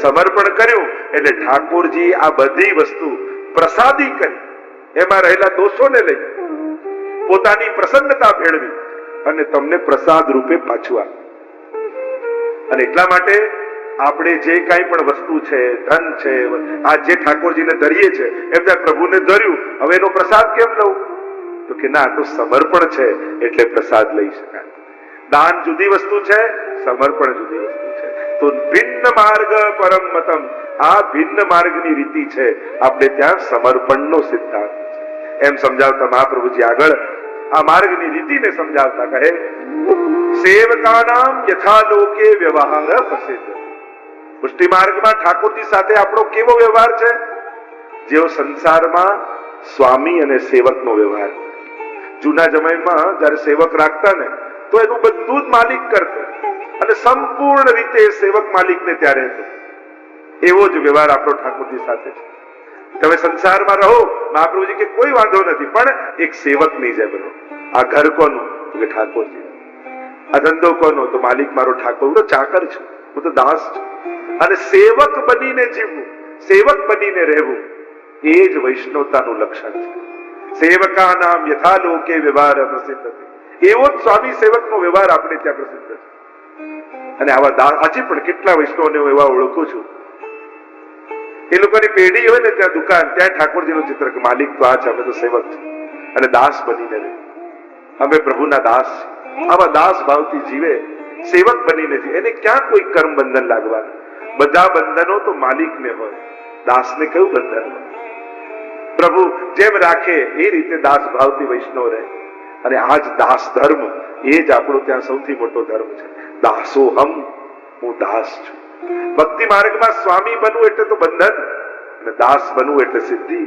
સમર્પણ કર્યું એટલે ઠાકોરજી આ બધી વસ્તુ પ્રસાદી કરી, એમાં રહેલા દોષોને લઈ પોતાની પ્રસન્નતા ભેળવી અને તમને પ્રસાદ રૂપે પાછું આપ્યું. અને એટલા માટે આપણે જે કાંઈ પણ વસ્તુ છે, ધન છે, આ જે ઠાકોરજીને ધરીએ છે, એમને પ્રભુને ધર્યું, હવે એનો પ્રસાદ કેમ લઉં? તો કે ના, તો સમર્પણ છે એટલે પ્રસાદ લઈ શકાય. દાન જુદી વસ્તુ છે, સમર્પણ જુદી વસ્તુ છે. તો ભિન્ન માર્ગ પરમ મતમ, આ ભિન્ન માર્ગની રીતિ છે. આપણે ત્યાં સમર્પણનો સિદ્ધાંત છે. એમ સમજાવતા મહાપ્રભુજી આગળ આ માર્ગની રીતિને સમજાવતા કહે, સેવકાનામ યથા લોકે વ્યવહાર પ્રસિદ્ધ. પુષ્ટિ માર્ગમાં ઠાકોરજી સાથે આપણો કેવો વ્યવહાર છે? જેવો સંસારમાં સ્વામી અને સેવકનો વ્યવહાર. જૂના જમાનામાં જયારે સેવક રાખતા ને તો એનું બધું જ માલિક કરતો અને સંપૂર્ણ રીતે સેવક માલિકને ત્યારે હતો. એવો જ વ્યવહાર આપણો ઠાકોરજી સાથે છે. તમે સંસારમાં રહો, મહાપ્રભુજી કે કોઈ વાંધો નથી, પણ એક સેવકની જેમ રહો. આ ઘર કોનું? તો કે ઠાકોરજી. આ ધંધો કોનો? તો માલિક મારો ઠાકોર. હું તો ચાકર છું, હું તો દાસ છું. અને સેવક બનીને જીવવું, સેવક બનીને રહેવું, એ જ વૈષ્ણવતાનું લક્ષણ છે. સેવકા નામ યથા લોકે વ્યવહાર પ્રસિદ્ધ. એવો જ સ્વામી સેવકનો વ્યવહાર આપણે ત્યાં પ્રસિદ્ધ છે. અને આવા આજે પણ કેટલા વૈષ્ણવને હું એવા ઓળખું છું, એ લોકોની પેઢી હોય ને ત્યાં દુકાન, ત્યાં ઠાકોરજીનું ચિત્ર કે માલિક તો આ છે, અમે તો સેવક છે અને દાસ બનીને રહે. અમે પ્રભુના દાસ છીએ. આવા દાસ ભાવથી જીવે, સેવક બનીને જીવે. એને ક્યાં કોઈ કર્મ બંધન લાગવાનું? બધા બંધનો તો માલિકને હોય, દાસને કયું બંધન હોય? પ્રભુ જેમ રાખે એ રીતે દાસ ભાવથી વૈષ્ણવ રહે. અને આ જ દાસ ધર્મ, એ જ આપણો ત્યાં સૌથી મોટો ધર્મ છે. દાસો હમ, હું દાસ છું. ભક્તિ માર્ગમાં સ્વામી બનવું એટલે તો બંધન, અને દાસ બનવું એટલે સિદ્ધિ.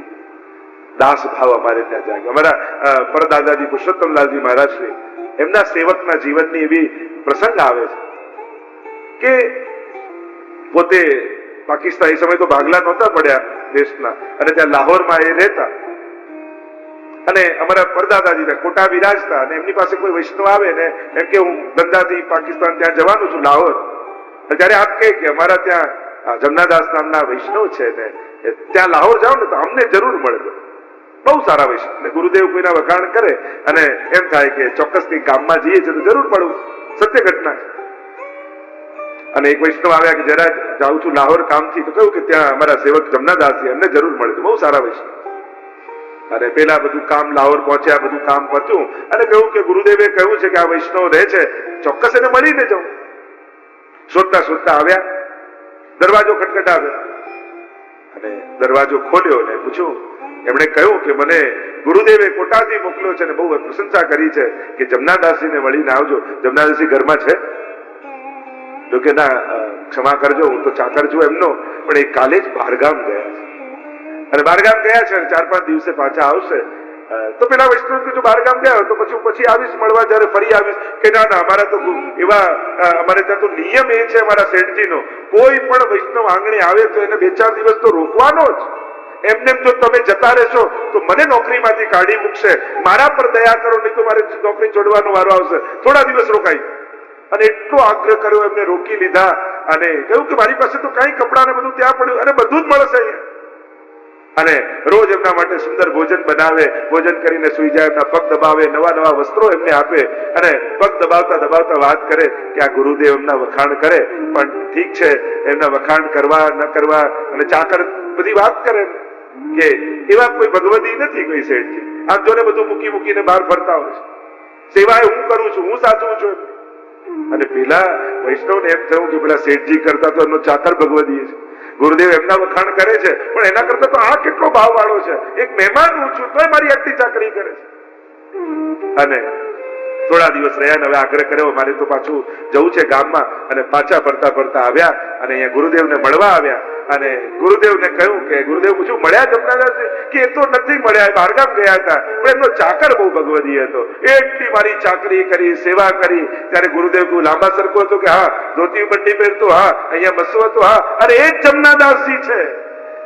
દાસ ભાવ અમારે ત્યાં જાગે. અમારા પરદાદાજી પુરુષોત્તમલાલજી મહારાજ શ્રી, એમના સેવકના જીવનની એવી પ્રસંગ આવે છે કે પોતે પાકિસ્તાન, એ સમય તો ભાગલા નહોતા પડ્યા દેશના, અને ત્યાં લાહોરમાં એ રહેતા. અને અમારા પરદાદાજી કોટા બિરાજતા, અને એમની પાસે કોઈ વૈષ્ણવ આવે ને એમ કે હું ધંધાથી પાકિસ્તાન ત્યાં જવાનું છું, લાહોર. ત્યારે આપ કે અમારા ત્યાં જમનાદાસ નામના વૈષ્ણવ છે ને, ત્યાં લાહોર જાઓ ને તો અમને જરૂર મળે. બહુ સારા વૈષ્ણવ. ગુરુદેવ કોઈના વખાણ કરે અને એમ થાય કે ચોક્કસથી ગામમાં જઈએ છીએ તો જરૂર મળવું. સત્ય ઘટના છે. અને એક વૈષ્ણવ આવ્યા કે જરા જાઉં છું લાહોર કામથી, તો કહ્યું કે ત્યાં અમારા સેવક જમનાદાસ છે, એમને જરૂર મળે. બહુ સારા વૈષ્ણવ. અને પેલા બધું કામ લાહોર પહોંચ્યા, બધું કામ પત્યું અને કહ્યું કે ગુરુદેવે કહ્યું છે કે આ વૈષ્ણવ રહે છે, ચોક્કસ એને મળીને જાઉં. શોધતા શોધતા આવ્યા, દરવાજો ખટખટાવ્યો અને દરવાજો ખોલ્યો ને પૂછ્યું. એમણે કહ્યું કે મને ગુરુદેવે કોટાથી મોકલ્યો છે ને બહુ પ્રશંસા કરી છે કે જમનાદાસજીને મળીને આવજો. જમનાદાસજી ઘરમાં છે? તો કે ના, ક્ષમા કરજો, હું તો ચાકર છું એમનો, પણ એ કાલે જ બહારગામ ગયા છે. અને બહારગામ ગયા છે, 4-5 દિવસે પાછા આવશે. તો પેલા વૈષ્ણવ જો બહારગામ ગયા તો પછી આવીશ મળવા, જયારે ફરી આવીશ. કે ના ના, અમારા તો એવા, અમારે ત્યાં તો નિયમ એ છે અમારા શેઠજીનો, કોઈ પણ વૈષ્ણવ આંગણે આવે તો એને 2-4 દિવસ તો રોકવાનો જ. એમને જો તમે જતા રહેશો તો મને નોકરીમાંથી કાઢી મૂકશે. મારા પર દયા કરો, નહીં તો મારે નોકરી છોડવાનો વારો આવશે. થોડા દિવસ રોકાઈ. અને એટલો આગ્રહ કર્યો, એમને રોકી લીધા અને કહ્યું કે મારી પાસે તો કઈ કપડા ને બધું ત્યાં પડ્યું, અને બધું જ મળશે અહીંયા. અને રોજ એમના માટે સુંદર ભોજન બનાવે, ભોજન કરીને સુઈ જાય, એમના પગ દબાવે, નવા નવા વસ્ત્રો એમને આપે, અને પગ દબાવતા દબાવતા વાત કરે કે આ ગુરુદેવ એમના વખાણ કરે, પણ ઠીક છે એમના વખાણ કરવા ન કરવા, અને ચાકર બધી વાત કરે કે એવા કોઈ ભગવતી નથી કોઈ શેઠજી. આમ જોને બધું મૂકી મૂકીને બહાર ફરતા હોય છે. સેવાય હું કરું છું, હું સાચું છું. અને પેલા વૈષ્ણવને એમ થયું કે પેલા શેઠજી કરતા તો એમનો ચાકર ભગવતી છે. ગુરુદેવ એમના વખાણ કરે છે, પણ એના કરતા તો આ કેટલો ભાવ વાળો છે. એક મહેમાન હું છું તોય મારી આટલી ચાકરી કરે છે. અને થોડા દિવસ રહ્યા, હવે આગ્રહ કર્યો મારે તો પાછું જવું છે ગામમાં. અને પાછા ફરતા ફરતા આવ્યા અને અહીંયા ગુરુદેવને મળવા આવ્યા. અને ગુરુદેવને કહ્યું કે ગુરુદેવ પૂછ્યું મળ્યા જમનાદાસ? કે એ તો નથી મળ્યા, બહારગામ ગયા હતા, પણ એમનો ચાકર બહુ ભગવદી હતો. એટલી મારી ચાકરી કરી, સેવા કરી. ત્યારે ગુરુદેવ તું લાંબા સરખો હતો કે હા, ધોતી બંડી પહેરતો, હા, અહીંયા બસો હતો, હા, અરે એ જ જમનાદાસજી છે.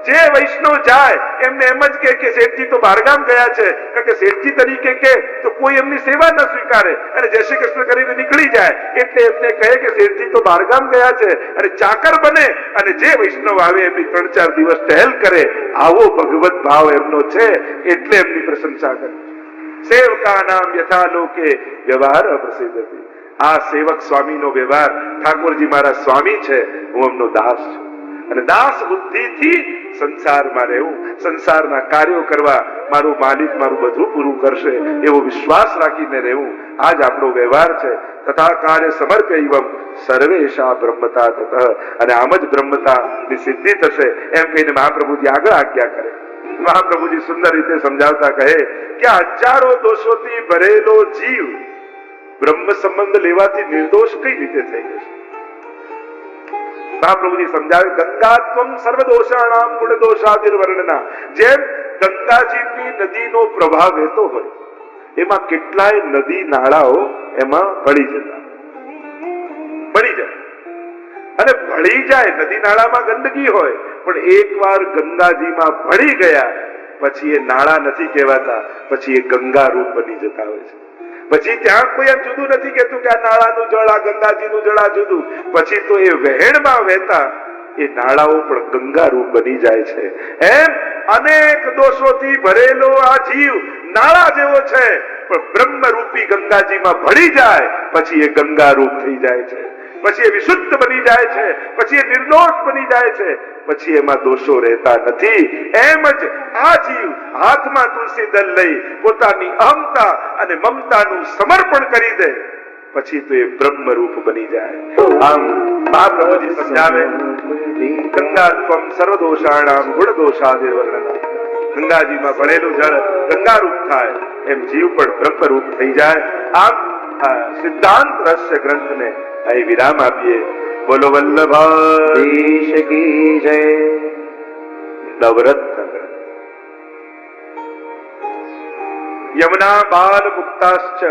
જે વૈષ્ણવ જાય એમને એમ જ કે શેઠજી તો બહારગામ ગયા છે, કારણ કે શેઠજી તરીકે કે તો કોઈ એમની સેવા ન સ્વીકારે અને જય શ્રી કૃષ્ણ કરીને નીકળી જાય, એટલે એમને કહે કે શેઠજી તો બહારગામ ગયા છે અને ચાકર બને અને જે વૈષ્ણવ આવે એમની 3-4 દિવસ ટહેલ કરે, આવો ભગવત ભાવ એમનો છે, એટલે એમની પ્રશંસા કરે. સેવકા નામ યથા લોકે વ્યવહાર પ્રસિદ્ધ. આ સેવક સ્વામીનો વ્યવહાર, ઠાકોરજી મારા સ્વામી છે, હું એમનો દાસ છું અને દાસ બુદ્ધિથી સંસારમાં રહેવું, સંસારના કાર્યો કરવા, મારું માલિક મારું બધું પૂરું કરશે એવો વિશ્વાસ રાખીને રહેવું, આ જ આપણો વ્યવહાર છે. તથા કાર્ય સમર્પ્યૈવમ સર્વેશા બ્રહ્મતા તતઃ. અને આમ જ બ્રહ્મતાની સિદ્ધિ થશે એમ કહીને મહાપ્રભુજી આગળ આજ્ઞા કરે. મહાપ્રભુજી સુંદર રીતે સમજાવતા કહે કે હજારો દોષોથી ભરેલો જીવ બ્રહ્મ સંબંધ લેવાથી નિર્દોષ કઈ રીતે થઈ જશે? મહાપ્રભુજી સમજાવે, ગંગાત્વમ સર્વદોષાણામ ગુણ દોષાદિર વર્ણના. જેમ ગંગાજીની નદીનો પ્રવાહ વહેતો હોય, એમાં કેટલાય નદી નાળાઓ એમાં ભળી જાય અને ભળી જાય. નદી નાળામાં ગંદકી હોય, પણ એકવાર ગંગાજીમાં ભળી ગયા પછી એ નાળા નથી કહેવાતા, પછી એ ગંગા રૂપ બની જતા હોય છે. પછી ત્યાં કોઈ એમ જુદું નથી કહેતું કે આ નાળાનું જળ, આ ગંગાજીનું જળ, આ જુદું. પછી તો એ વહેણમાં વહેતા એ નાળાઓ પણ ગંગા રૂપ બની જાય છે. એમ અનેક દોષોથી ભરેલો આ જીવ નાળા જેવો છે, પણ બ્રહ્મ રૂપી ગંગાજીમાં ભળી જાય પછી એ ગંગા રૂપ થઈ જાય છે, પછી એ વિશુદ્ધ બની જાય છે, પછી એ નિર્દોષ બની જાય છે, પછી એમાં દોષો રહેતા નથી. એમ જ આ જીવ હાથમાં તુલસી દલ લઈ પોતાની અહંતા અને મમતાનું સમર્પણ કરી દે પછી તો એ બ્રહ્મ રૂપ બની જાય. આમ મહાપ્રભુજી સમજાવે, ગંગાત્વમ સર્વદોષાણામ ગુણ દોષાદિર વર્ણના. ગંગાજીમાં ભરેલું જળ ગંગા રૂપ થાય એમ જીવ પણ બ્રહ્મ રૂપ થઈ જાય. આમ સિદ્ધાંત રહસ્ય ગ્રંથને અહીં વિરામ આપીએ. બોલો વલ્લભાધીશ કી જય. નવરત્ન ગ્રંથ. યમુના બાલ મુક્તાશ્ચ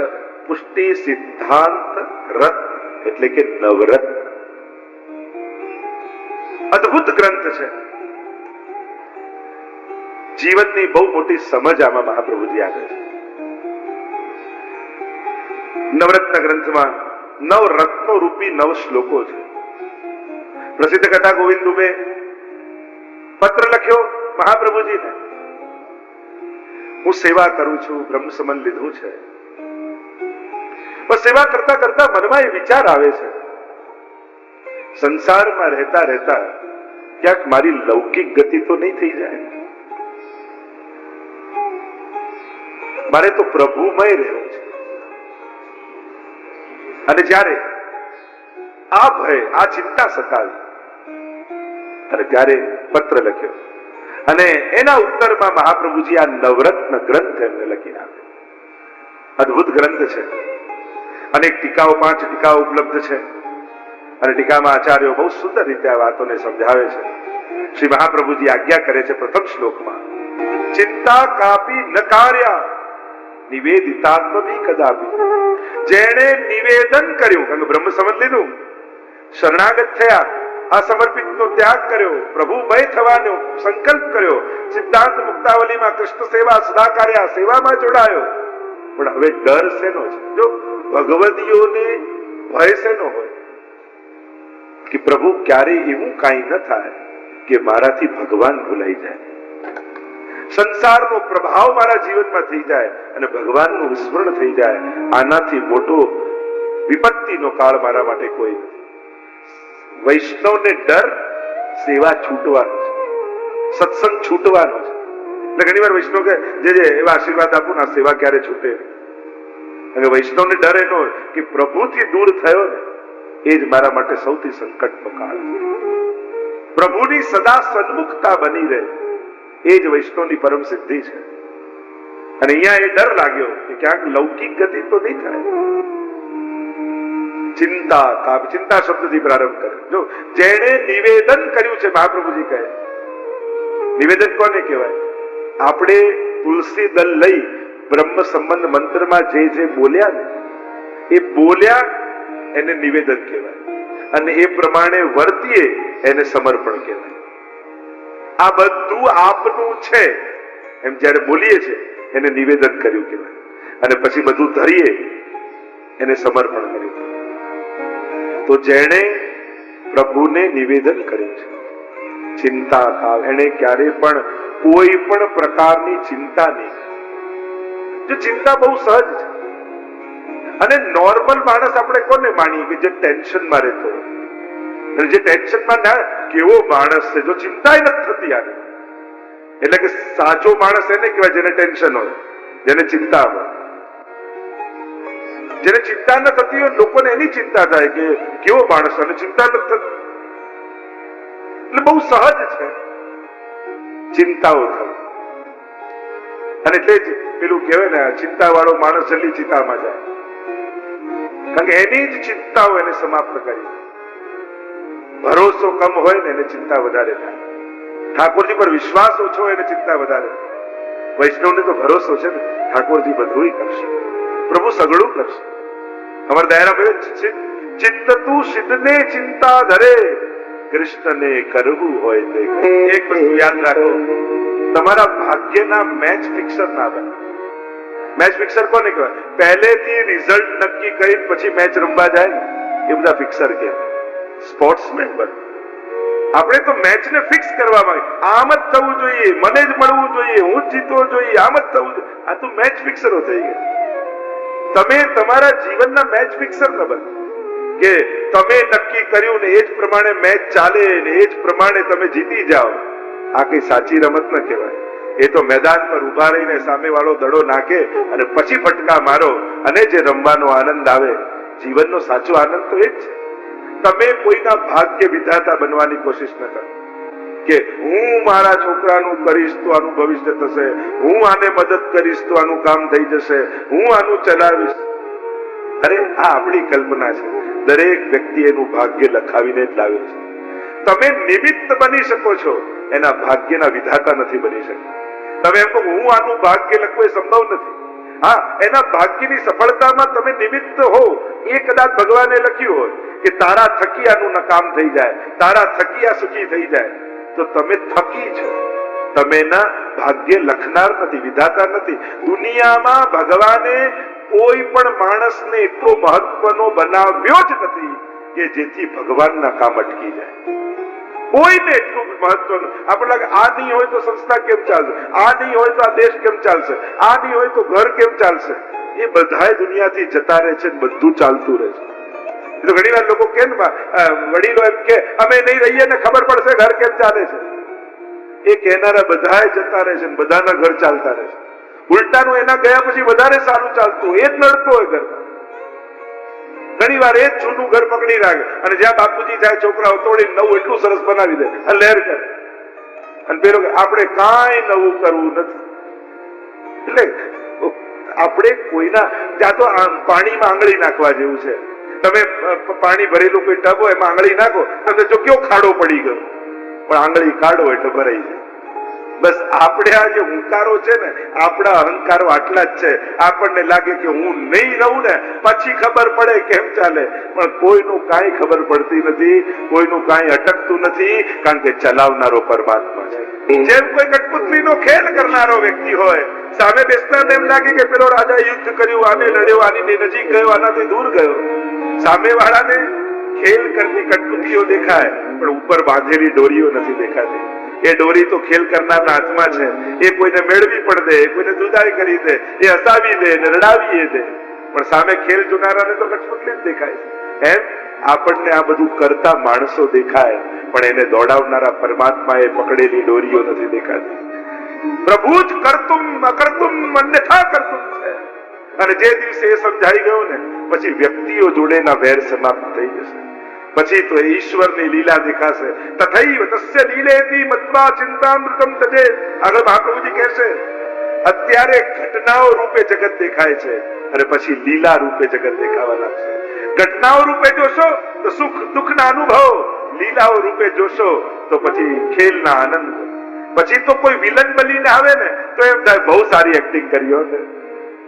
પુષ્ટિ સિદ્ધાંત રત્ન એટલે કે નવરત્ન. અદ્ભુત ગ્રંથ છે. જીવનની બહુ મોટી સમજ આમાં મહાપ્રભુજી આપે છે. નવરત્ન ગ્રંથમાં 9 રત્નો રૂપી 9 શ્લોકો છે. પ્રસિદ્ધ કથા ગોવિંદ દુબે પત્ર લખ્યો મહાપ્રભુજીને, હું સેવા કરું છું, બ્રહ્મ સમન લીધું છે, પણ સેવા કરતા કરતા મનમાં એ વિચાર આવે છે, સંસારમાં રહેતા રહેતા ક્યાંક મારી લૌકિક ગતિ તો નહીં થઈ જાય, મારે તો પ્રભુમય રહેવું છે. અને જ્યારે આ ભય, આ ચિંતા સતાવી અને ત્યારે પત્ર લખ્યો અને એના ઉત્તરમાં મહાપ્રભુજી આ નવરત્ન ગ્રંથ એમને લખીને આપ્યો. અદ્ભુત ગ્રંથ છે. અનેક ટીકાઓ, 5 ટીકાઓ ઉપલબ્ધ છે અને ટીકામાં આચાર્યો બહુ સુંદર રીતે આ વાતોને સમજાવે છે. શ્રી મહાપ્રભુજી આજ્ઞા કરે છે પ્રથમ શ્લોકમાં, ચિંતા કાપી ન કાર્યા નિવેદિતાત્મભી કદાપી. જેણે નિવેદન કર્યું, કારણ કે બ્રહ્મ સમજ લીધું, શરણાગત થયા, આ સમર્પિતનો ત્યાગ કર્યો, પ્રભુમય થવાનો સંકલ્પ કર્યો, સિદ્ધાંત મુક્તાવલીમાં કૃષ્ણ સેવા સદા કાર્યા, સેવામાં જોડાયો, પણ હવે ડર શેનો છે? જો ભગવદીઓને ભય શેનો હોય કે પ્રભુ ક્યારેય એવું કાંઈ ન થાય કે મારાથી ભગવાન ભૂલાઈ જાય, સંસારનો પ્રભાવ મારા જીવનમાં થઈ જાય અને ભગવાનનું વિસ્મરણ થઈ જાય. આનાથી મોટો વિપત્તિનો કાળ મારા માટે કોઈ નથી. વૈષ્ણવને ડર સેવા છૂટવાનો છે, સત્સંગ છૂટવાનો છે. એટલે ઘણી વાર વૈષ્ણવ કે જે એવા આશીર્વાદ આપું ને, સેવા ક્યારે છૂટે નહીં. અને વૈષ્ણવને ડર એનો કે પ્રભુથી દૂર થયો ને એ જ મારા માટે સૌથી સંકટનો કાળ છે. પ્રભુની સદા સન્મુખતા બની રહે એ જ વૈષ્ણવની પરમ સિદ્ધિ છે. અને અહીંયા એ ડર લાગ્યો કે ક્યાંક લૌકિક ગતિ તો નહીં થાય. ચિંતા શબ્દથી પ્રારંભ કરે. જો જેણે નિવેદન કર્યું છે, મહાપ્રભુજી કહે, નિવેદન કોને કહેવાય? આપણે તુલસી દલ લઈ બ્રહ્મ સંબંધ મંત્રમાં જે બોલ્યા ને, એ બોલ્યા એને નિવેદન કહેવાય અને એ પ્રમાણે વર્તીએ એને સમર્પણ કહેવાય. આ બધું આપનું છે એમ જયારે બોલીએ છીએ એને નિવેદન કર્યું કહેવાય. અને પછી બધું ધરીએ એને સમર્પણ કર્યું. તો જેણે પ્રભુને નિવેદન કર્યું છે, ચિંતા ખાવ, એને ક્યારે પણ કોઈ પણ પ્રકારની ચિંતા નહીં. જો ચિંતા બહુ સહજ છે. અને નોર્મલ માણસ આપણે કોને માનીએ કે જે ટેન્શનમાં રહેતો હોય, અને જે ટેન્શનમાં ના, કેવો માણસ છે જો ચિંતા નથી થતી આને. એટલે કે સાચો માણસ એને કહેવાય જેને ટેન્શન હોય, જેને ચિંતા હોય. જેને ચિંતા ન થતી હોય લોકોને એની ચિંતા થાય કે કેવો માણસ, અને ચિંતા નથી થતી. એટલે બહુ સહજ છે ચિંતાઓ થવી. અને એટલે જ પેલું કહેવાય ને, ચિંતા વાળો માણસ જલ્દી ચિંતામાં જાય, કારણ કે એની જ ચિંતાઓ એને સમાપ્ત કરી. ભરોસો કમ હોય ને એને ચિંતા વધારે થાય. ઠાકોરજી પર વિશ્વાસ ઓછો હોય એને ચિંતા વધારે. વૈષ્ણવને તો ભરોસો છે ને, ઠાકોરજી બધું કરશે, પ્રભુ સગળું કરશે. અમારા દાયરા ચિત્ત તું સિદ્ધને ચિંતા ધરે, કૃષ્ણને કરવું હોય તે. એક વસ્તુ યાદ રાખો, તમારા ભાગ્યના મેચ ફિક્સર ના બને. મેચ ફિક્સર કોને કહેવાય? પહેલેથી રિઝલ્ટ નક્કી કરી પછી મેચ રમવા જાય ને એ બધા ફિક્સર કહેવાય. સ્પોર્ટ્સમેન બને. આપણે તો મેચને ફિક્સ કરવા માંગે, આમ જ થવું જોઈએ, મને જ મળવું જોઈએ, હું જ જીતવો જોઈએ, આમ જ થવું જોઈએ. આ તો મેચ ફિક્સરો થઈ ગયા. તમે તમારા જીવનના મેચ ફિક્સર ન બનો કે તમે નક્કી કર્યું ને એ જ પ્રમાણે મેચ ચાલે ને એ જ પ્રમાણે તમે જીતી જાઓ. આ કઈ સાચી રમત ન કહેવાય. એ તો મેદાન પર ઉભા રહીને સામે વાળો દડો નાખે અને પછી ફટકા મારો અને જે રમવાનો આનંદ આવે, જીવનનો સાચો આનંદ તો એ જ છે. તમે કોઈના ભાગ્ય વિધાતા બનવાની કોશિશ ન કરો કે હું મારા છોકરાનું કરીશ તો આનું ભવિષ્ય થશે, હું આને મદદ કરીશ તો આનું કામ થઈ જશે, હું આનું ચલાવીશ. અરે આ આપણી કલ્પના છે. દરેક વ્યક્તિ એનું ભાગ્ય લખાવીને જ લાવે છે. તમે નિમિત્ત બની શકો છો, એના ભાગ્યના વિધાતા નથી બની શકતા. તમે એમ કહો હું આનું ભાગ્ય લખવું એ સંભવ નથી. હા, એના ભાગ્યની સફળતામાં તમે નિમિત્ત હો. એ કદાચ ભગવાને લખ્યું હોય કે તારા થકી આનું કામ થઈ જાય, તારા થકી આ સુખી થઈ જાય, તો તમે થકી છો. તમે એના ભાગ્ય લખનાર નથી, વિધાતા નથી. દુનિયામાં ભગવાને કોઈ પણ માણસને એટલો મહત્વનો બનાવ્યો જ નથી કે જેથી ભગવાનના કામ અટકી જાય. કોઈને એટલું મહત્વનું. આપણે લાગે આ નહીં હોય તો સંસ્થા કેમ ચાલશે, આ નહીં હોય તો આ દેશ કેમ ચાલશે, આ નહીં હોય તો ઘર કેમ ચાલશે. એ બધાય દુનિયાથી જતા રહે છે, બધું ચાલતું રહે છે. તો ઘણી વાર લોકો કેમ વડીલો એમ કે અમે નહીં રહીએ ને ખબર પડશે ઘર કેમ ચાલે છે. એ કહેનારા બધાય જતા રહે છે, બધાના ઘર ચાલતા રહે છે. ઉલટાનું એના ગયા પછી વધારે સારું ચાલતું, એ જ નડતો હોય ઘર. ઘણી વાર એ જ જૂનું ઘર પકડી રાખે અને જ્યાં બાપુજી જાય છોકરાઓ તોડીને નવું એટલું સરસ બનાવી દે અને લહેર કરે. અને પેલો આપણે કાંઈ નવું કરવું નથી. એટલે આપણે કોઈના ત્યાં તો પાણીમાં આંગળી નાખવા જેવું છે. તમે પાણી ભરેલું કોઈ ટબ હોય એમાં આંગળી નાખો તો જો કેવો ખાડો પડી ગયો, પણ આંગળી કાઢો એટલે ભરાઈ જાય. બસ આપણે આ જે હુંકારો છે ને, આપણા અહંકારો આટલા જ છે. આપણને લાગે કે હું નહીં રહું ને પછી ખબર પડે કેમ ચાલે, પણ કોઈનું કાંઈ ખબર પડતી નથી, કોઈનું કાંઈ અટકતું નથી, કારણ કે ચલાવનારો પરમાત્મા છે. જેમ કોઈ કઠપુતલીનો ખેલ કરનારો વ્યક્તિ હોય, સામે બેસતા એમ લાગે કે પેલો રાજા યુદ્ધ કર્યું, આને લડ્યો, આની નજીક ગયો, આનાથી દૂર ગયો. સામે વાળાને ખેલ કરતી કઠપુતલીઓ દેખાય, પણ ઉપર બાંધેલી દોરીઓ નથી દેખાતી. એ દોરી તો ખેલ કરનારના હાથમાં છે. એ કોઈને મેળવી પણ દે, કોઈને જુદાઈ કરી દે, એ હસાવી દે ને રડાવી દે, પણ સામે ખેલ જોનારાને તો કઠપુતલી જ દેખાય છે. એમ આપણને આ બધું કરતા માણસો દેખાય, પણ એને દોડાવનારા પરમાત્મા એ પકડેલી દોરીઓ નથી દેખાતી. પ્રભુ જ કરતુમ અકર્તુમ અન્યથા કરતુમ છે. અને જે દિવસે એ સમજાઈ ગયો ને પછી વ્યક્તિઓ જોડેના વેર સમાપ્ત થઈ જશે. પછી તો ઈશ્વરની લીલા દેખાશે. તથૈવ તસ્ય લીલેતિ મત્વા ચિંતામૃતમ તજે. આગળ મહાપ્રભુજી કહેશે અત્યારે ઘટનાઓ રૂપે જગત દેખાય છે અને પછી લીલા રૂપે જગત દેખાવા લાગશે. ઘટનાઓ રૂપે જોશો તો સુખ દુઃખના અનુભવ, લીલાઓ રૂપે જોશો તો પછી ખેલના આનંદ. પછી તો કોઈ વિલન બનીને આવે ને તો એમ થાય બહુ સારી એક્ટિંગ કરી હોત,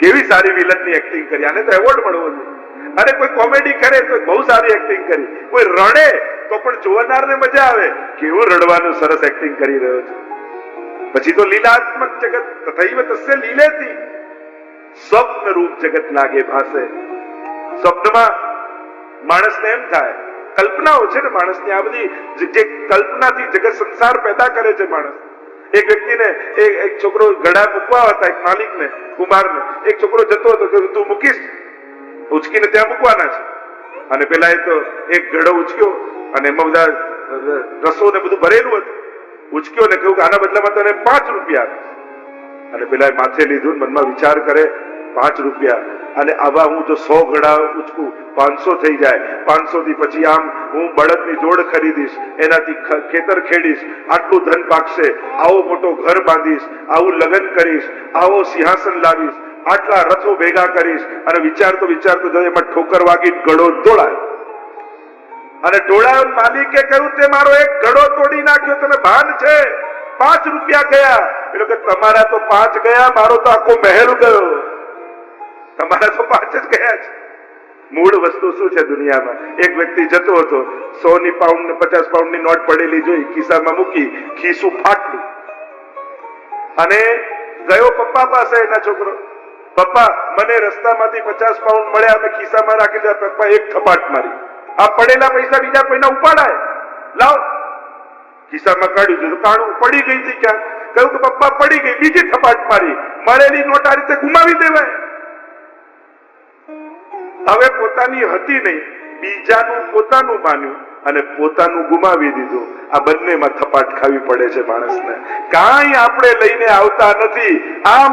કેવી સારી વિલનની એક્ટિંગ કરી, આને તો એવોર્ડ મળવો જોઈએ. અને કોઈ કોમેડી કરે તો બહુ સારી એક્ટિંગ કરી, કોઈ રડે તો પણ જોનારને મજા આવે, કેવું રડવાનું સરસ એક્ટિંગ કરી રહ્યો છે. પછી તો લીલાત્મક જગત તથૈવ તસ્ય લીલેતી, સ્વપ્ન રૂપ જગત લાગે ભાસે. સ્વપ્નમાં માણસને એમ થાય, કલ્પનાઓ છે ને માણસની, આ બધી જે કલ્પનાથી જગત સંસાર પેદા કરે છે માણસ. એક વ્યક્તિને એક છોકરો ગળા મૂકવા હતા, એક માલિકને, કુમારને, એક છોકરો જતો હતો કે તું મૂકીશ, ઉચકીને ત્યાં મૂકવાના છે. અને પેલા એ તો એક ઘડો ઉચક્યો અને એમાં બધા રસો ને બધું ભરેલું હતું, ઉચક્યો ને કહ્યું કે આના બદલામાં તને 5 રૂપિયા આપીશ. અને પેલા માથે લીધું, મનમાં વિચાર કરે 5 રૂપિયા, અને આવા હું જો 100 ઘડા ઉચકું 500 થઈ જાય, 500 થી પછી આમ હું બળદની જોડ ખરીદીશ, એનાથી ખેતર ખેડીશ, આટલું ધન પાકશે, આવો મોટો ઘર બાંધીશ, આવું લગ્ન કરીશ, આવો સિંહાસન લાવીશ, આટલા રથો ભેગા કરીશ. અને વિચારતો જો એમાં ઠોકર વાગી ઘડો તોડાય, અને ઢોળાયો. માલિકે કહ્યું તે મારો એક ઘડો તોડી નાખ્યો, તને ભાન છે? 5 રૂપિયા ગયા. એટલે કે તમારા તો 5 ગયા, મારો તો આખો મહેલ ગયો. તમારા તો 5 જ ગયા છે. મૂળ વસ્તુ શું છે દુનિયામાં? એક વ્યક્તિ જતો હતો, 100 પાઉન્ડ ને 50 પાઉન્ડની નોટ પડેલી જોઈ, ખિસ્સામાં મૂકી, ખિસ્સું ફાટ્યું અને ગયો પપ્પા પાસે. એના છોકરો, પપ્પા મને રસ્તામાંથી 50 પાઉન્ડ મળ્યા, મેં ખિસ્સામાં રાખી દીધા. પપ્પા એક થપાટ મારી, આ પડેલા પૈસા બીજા કોઈના ઉપાડાય, લાવ. ખિસ્સામાં કાઢ્યું તો કાણું પડી ગઈ હતી ક્યાં. કહ્યું કે પપ્પા પડી ગઈ, બીજી થપાટ મારી. મળેલી નોટ આ રીતે ગુમાવી દેવાય? હવે પોતાની હતી નહીં, બીજાનું પોતાનું માન્યું અને પોતાનું ગુમાવી દીધું. આ બંનેમાં થપાટ ખાવી પડે છે માણસને. કાંઈ આપણે લઈને આવતા નથી. આ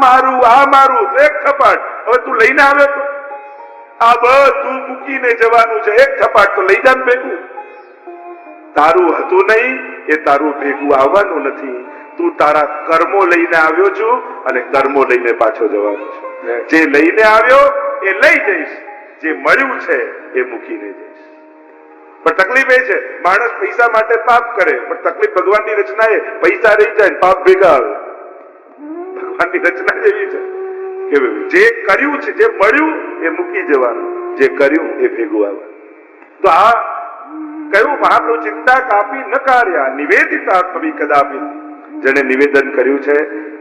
મારું એક થપાટ. હવે તું લઈને આવ્યો તો આ બધું મૂકીને જવાનું છે, એક થપાટ તો લઈ જા ભેગું. તારું હતું નહીં, એ તારું ભેગું આવવાનું નથી. તું તારા કર્મો લઈને આવ્યો છું અને કર્મો લઈને પાછો જવાનો છે. જે લઈને આવ્યો એ લઈ જઈશ, જે મળ્યું છે એ મૂકીને જઈશ. પણ તકલીફ એ છે, માણસ પૈસા માટે પાપ કરે, પણ તકલીફ ભગવાનની રચના એ પૈસા રહી જાય, પાપ ભેગા આવે. ભગવાનની રચના એવી છે કે જે કર્યું છે, જે મળ્યું એ મૂકી જવાનું, જે કર્યું એ ભેગું આવવાનું. તો આ કયું મહાપ્રભુ ચિંતા કાપી ન કાર્યા નિવેદિતા આત્મવી કદાપી. જેને નિવેદન કર્યું છે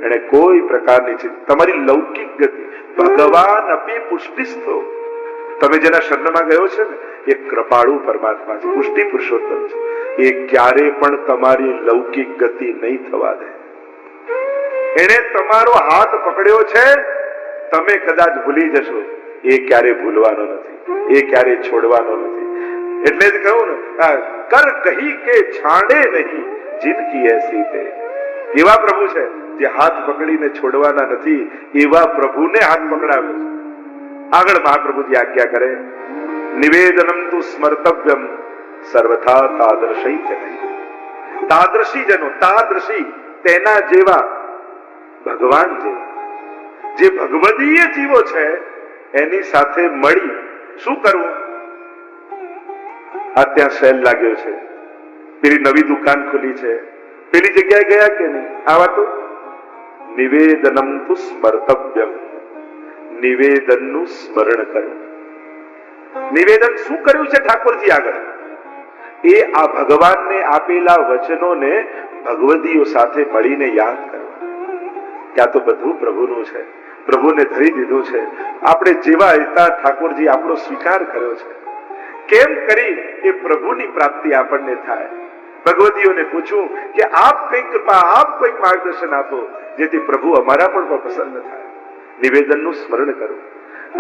એને કોઈ પ્રકારની ચિંતા. તમારી લૌકિક ગતિ ભગવાન અપી પુષ્ટિસ્થો. તમે જેના શરણમાં ગયો છે ને એ કૃપાળુ પરમાત્મા છે, પુષ્ટિ પુરુષોત્તમ છે. એ ક્યારે પણ તમારી લૌકિક ગતિ નહીં થવા દે. એને તમારો હાથ પકડ્યો છે, તમે કદાચ ભૂલી જશો, એ ક્યારે ભૂલવાનો નથી, એ ક્યારે છોડવાનો નથી. એટલે જ કહ્યું ને, કર કહી કે છાડે નહીં જિનકી એસી તે. એવા પ્રભુ છે જે હાથ પકડીને છોડવાના નથી, એવા પ્રભુને હાથ પકડાવ્યો છે. આગળ મહાપ્રભુજી આજ્ઞા કરે, નિવેદનમ તુ સ્મર્તવ્યમ સર્વથા તાદર્શી જન. તાદર્શી જનો, તાદર્શી તેના જેવા, ભગવાન જેવા, જે ભગવદીય જીવો છે એની સાથે મળી શું કરવું? આ ત્યાં સેલ લાગ્યો છે, પેલી નવી દુકાન ખુલી છે, પેલી જગ્યાએ ગયા કે નહીં? આવા તો નિવેદનમ તુ સ્મર્તવ્યમ, નિવેદનનું સ્મરણ કરવું. નિવેદન શું કર્યું છે ઠાકોરજી આગળ? એ આ ભગવાનને આપેલા વચનોને ભગવદીઓ સાથે મળીને યાદ કરવા. ત્યાં તો બધું પ્રભુનું છે, પ્રભુને ધરી દીધું છે. આપણે જેવા હતા ઠાકોરજી આપણો સ્વીકાર કર્યો છે. કેમ કરી એ પ્રભુની પ્રાપ્તિ આપણને થાય? ભગવદીઓને પૂછું કે આપ કઈ કૃપા, આપ કઈક માર્ગદર્શન આપો જેથી પ્રભુ અમારા પણ પ્રસન્ન થાય. નિવેદનનું સ્મરણ કરવું.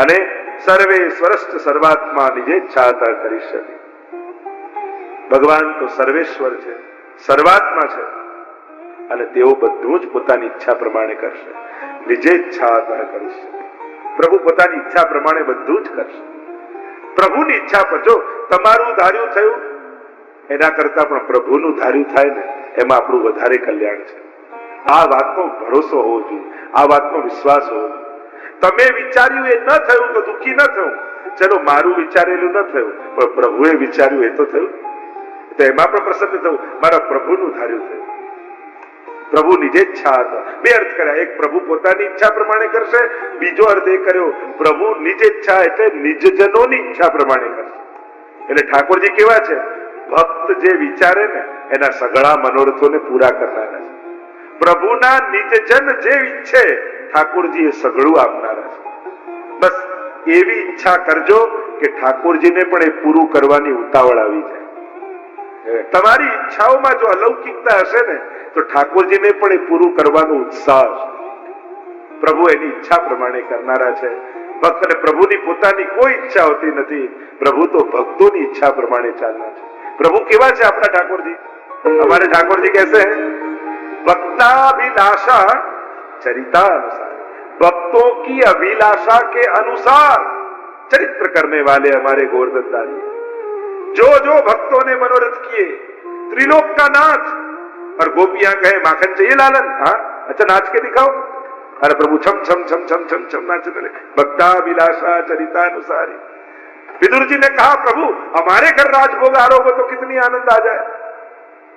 અને સર્વે સ્વરસ્ત સર્વાત્મા નિજેચ્છાતા કરી શકે. ભગવાન તો સર્વેશ્વર છે, સર્વાત્મા છે, અને તેઓ બધું જ પોતાની ઈચ્છા પ્રમાણે કરશે. નિજેચ્છાતા કરી શકે. પ્રભુ પોતાની ઈચ્છા પ્રમાણે બધું જ કરશે. પ્રભુની ઈચ્છા પર જો તમારું ધાર્યું થયું એના કરતા પણ પ્રભુનું ધાર્યું થાય ને એમાં આપણું વધારે કલ્યાણ છે. આ વાતનો ભરોસો હોવો જોઈએ, આ વાતનો વિશ્વાસ હોવો જોઈએ. તમે વિચાર્યું એ ન થયું તો દુઃખી ન થયું. ચલો મારું વિચારેલું ન થયું પણ પ્રભુએ વિચાર્યું એ તો થયું, તો એમાં પણ પ્રસન્ન થવું. મારા પ્રભુનું ધાર્યું થયું. પ્રભુ નિજેચ્છા હતા. બે અર્થ કર્યા. એક પ્રભુ પોતાની ઈચ્છા પ્રમાણે કરશે, બીજો અર્થ એ કર્યો પ્રભુ નિજેચ્છા એટલે નિજજનોની ઈચ્છા પ્રમાણે કરશે. એટલે ઠાકોરજી કેવા છે? ભક્ત જે વિચારે ને એના સઘળા મનોરથોને પૂરા કરનારા છે. પ્રભુના નિજજન જે ઈચ્છે ઠાકોરજી એ સઘળું આપનારા છે. બસ એવી ઈચ્છા કરજો કે ઠાકોરજીને પણ એ પૂરું કરવાની ઉતાવળ આવી જાય. તમારી ઈચ્છાઓમાં જો અલૌકિકતા હશે ને તો ઠાકોરજીને પણ એ પૂરું કરવાનો ઉત્સાહ છે. પ્રભુ એની ઈચ્છા પ્રમાણે કરનારા છે. ભક્તને પ્રભુની પોતાની કોઈ ઈચ્છા હોતી નથી. પ્રભુ તો ભક્તોની ઈચ્છા પ્રમાણે ચાલના છે. પ્રભુ કેવા છે આપણા ઠાકોરજી? हमारे ठाकुर जी कैसे हैं? भक्ताभिलाषा चरिता अनुसार, भक्तों की अभिलाषा के अनुसार चरित्र करने वाले हमारे गोवर्धन दास. जो जो भक्तों ने मनोरथ किए, त्रिलोक का नाच. और गोपियां कहे माखन चाहिए लालन, हाँ अच्छा नाच के दिखाओ. अरे प्रभु छम छम छम छम छम छम नाचने लगे. भक्ताभिलाषा चरिता अनुसारी. विदुर जी ने कहा प्रभु हमारे घर राजभोग आरोगे तो कितनी आनंद आ जाए.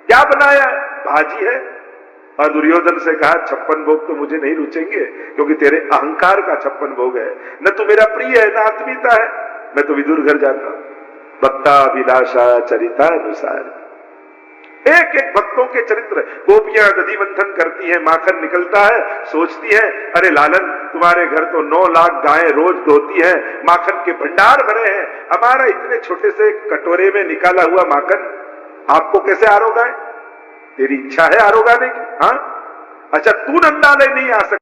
क्या बनाया? भाजी है. और दुर्योधन से कहा 56 भोग तो मुझे नहीं रुचेंगे क्योंकि तेरे अहंकार का 56 भोग है, न तो मेरा प्रिय है न आत्मीयता है, मैं तो विदुर घर जाता हूं. भक्ताभिलाषा चरिता अनुसार. एक एक भक्तों के चरित्र. गोपियां दधि मंथन करती हैं, माखन निकलता है, सोचती है अरे लालन तुम्हारे घर तो 9 लाख गायें रोज दोती हैं, माखन के भंडार भरे हैं, हमारा इतने छोटे से कटोरे में निकाला हुआ माखन आपको कैसे आरोगा है? तेरी इच्छा है आरोगाने की? हाँ अच्छा तू नंदालय नहीं आ सकता.